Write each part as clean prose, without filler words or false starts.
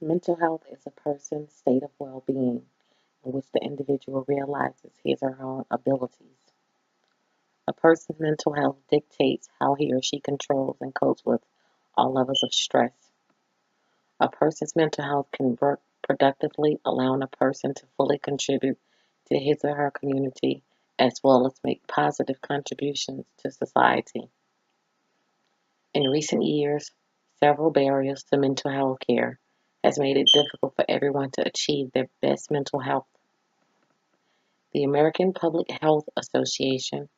Mental health is a person's state of well-being in which the individual realizes his or her own abilities. A person's mental health dictates how he or she controls and copes with all levels of stress. A person's mental health can work productively, allowing a person to fully contribute to his or her community as well as make positive contributions to society. In recent years, several barriers to mental health care has made it difficult for everyone to achieve their best mental health. The American Public Health Association,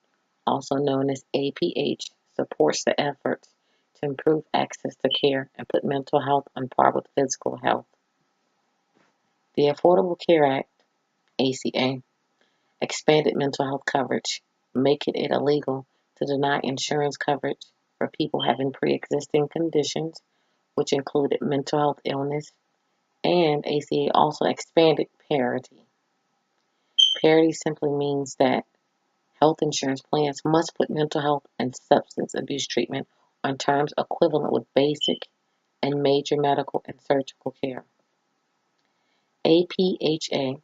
also known as APH, supports the efforts to improve access to care and put mental health on par with physical health. The Affordable Care Act, ACA, expanded mental health coverage, making it illegal to deny insurance coverage for people having pre-existing conditions, which included mental health illness, and ACA also expanded parity. Parity simply means that health insurance plans must put mental health and substance abuse treatment on terms equivalent with basic and major medical and surgical care. APHA,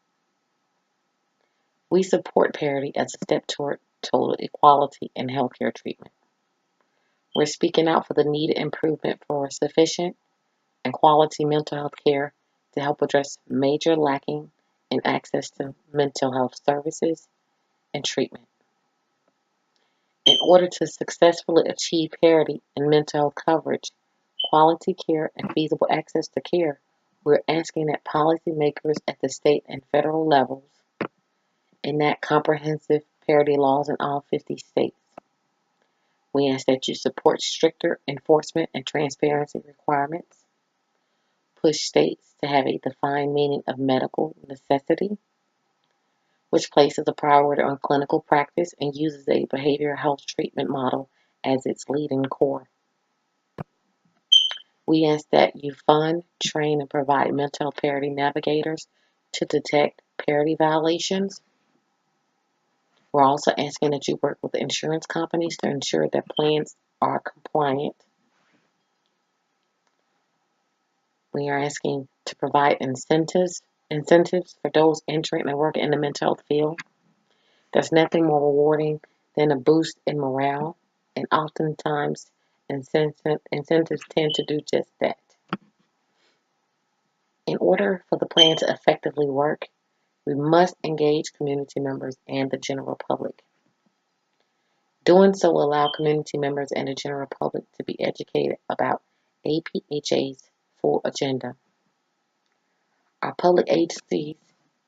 we support parity as a step toward total equality in healthcare treatment. We're speaking out for the needed improvement for sufficient and quality mental health care to help address major lacking in access to mental health services and treatment. In order to successfully achieve parity in mental health coverage, quality care, and feasible access to care, we're asking that policymakers at the state and federal levels enact comprehensive parity laws in all 50 states. We ask that you support stricter enforcement and transparency requirements, push states to have a defined meaning of medical necessity, which places a priority on clinical practice and uses a behavioral health treatment model as its leading core. We ask that you fund, train, and provide mental health parity navigators to detect parity violations. We're also asking that you work with the insurance companies to ensure that plans are compliant. We are asking to provide incentives for those entering and working in the mental health field. There's nothing more rewarding than a boost in morale, and oftentimes incentives tend to do just that. In order for the plan to effectively work, we must engage community members and the general public. Doing so will allow community members and the general public to be educated about APHA's full agenda. Our public agencies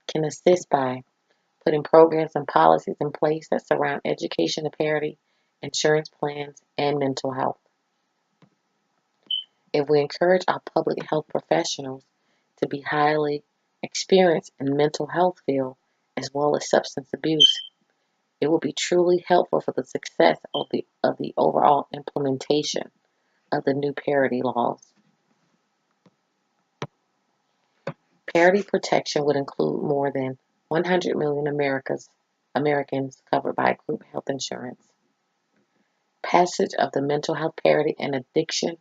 can assist by putting programs and policies in place that surround education and parity, insurance plans, and mental health. If we encourage our public health professionals to be highly experienced in mental health field as well as substance abuse, it will be truly helpful for the success of the overall implementation of the new parity laws. Parity protection would include more than 100 million Americans covered by group health insurance. Passage of the Mental Health Parity and Addiction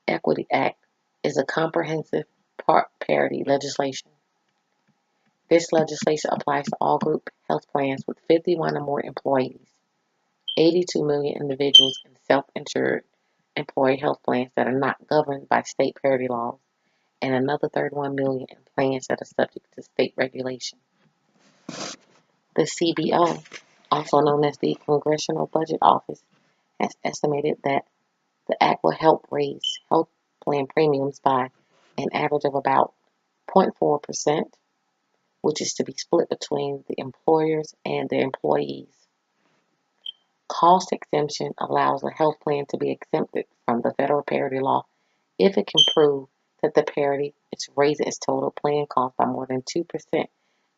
Equity Act is a comprehensive parity legislation. This legislation applies to all group health plans with 51 or more employees, 82 million individuals in self-insured employee health plans that are not governed by state parity laws, and another 31 million in plans that are subject to state regulation. The CBO, also known as the Congressional Budget Office, has estimated that the act will help raise health plan premiums by an average of about 0.4%, which is to be split between the employers and their employees. Cost exemption allows a health plan to be exempted from the federal parity law if it can prove that the parity is raising its total plan cost by more than 2%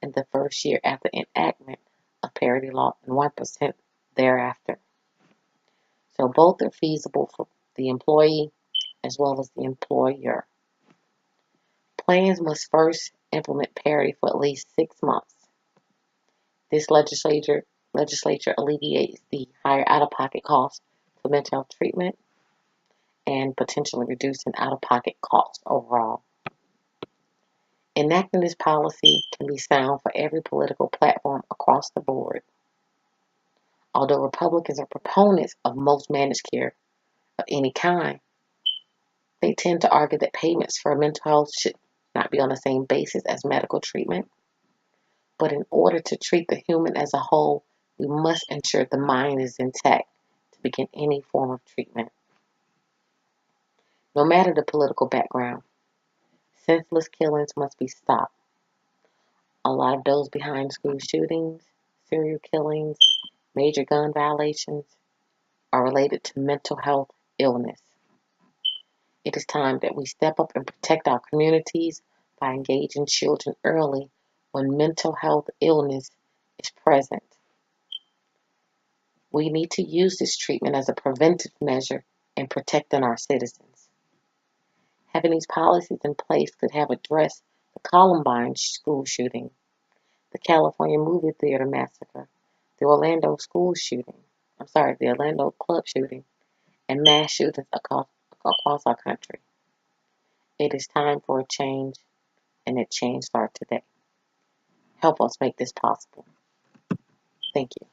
in the first year after enactment of parity law and 1% thereafter. So both are feasible for the employee as well as the employer. Plans must first implement parity for at least 6 months. This legislature alleviates the higher out-of-pocket costs for mental health treatment and potentially reducing out-of-pocket costs overall. Enacting this policy can be sound for every political platform across the board. Although Republicans are proponents of most managed care of any kind, they tend to argue that payments for mental health should not be on the same basis as medical treatment. But in order to treat the human as a whole, we must ensure the mind is intact to begin any form of treatment. No matter the political background, senseless killings must be stopped. A lot of those behind school shootings, serial killings, major gun violations are related to mental health illness. It is time that we step up and protect our communities by engaging children early when mental health illness is present. We need to use this treatment as a preventive measure in protecting our citizens. Having these policies in place could have addressed the Columbine school shooting, the California movie theater massacre, the the Orlando club shooting, and mass shootings across our country. It is time for a change, and that change starts today. Help us make this possible. Thank you.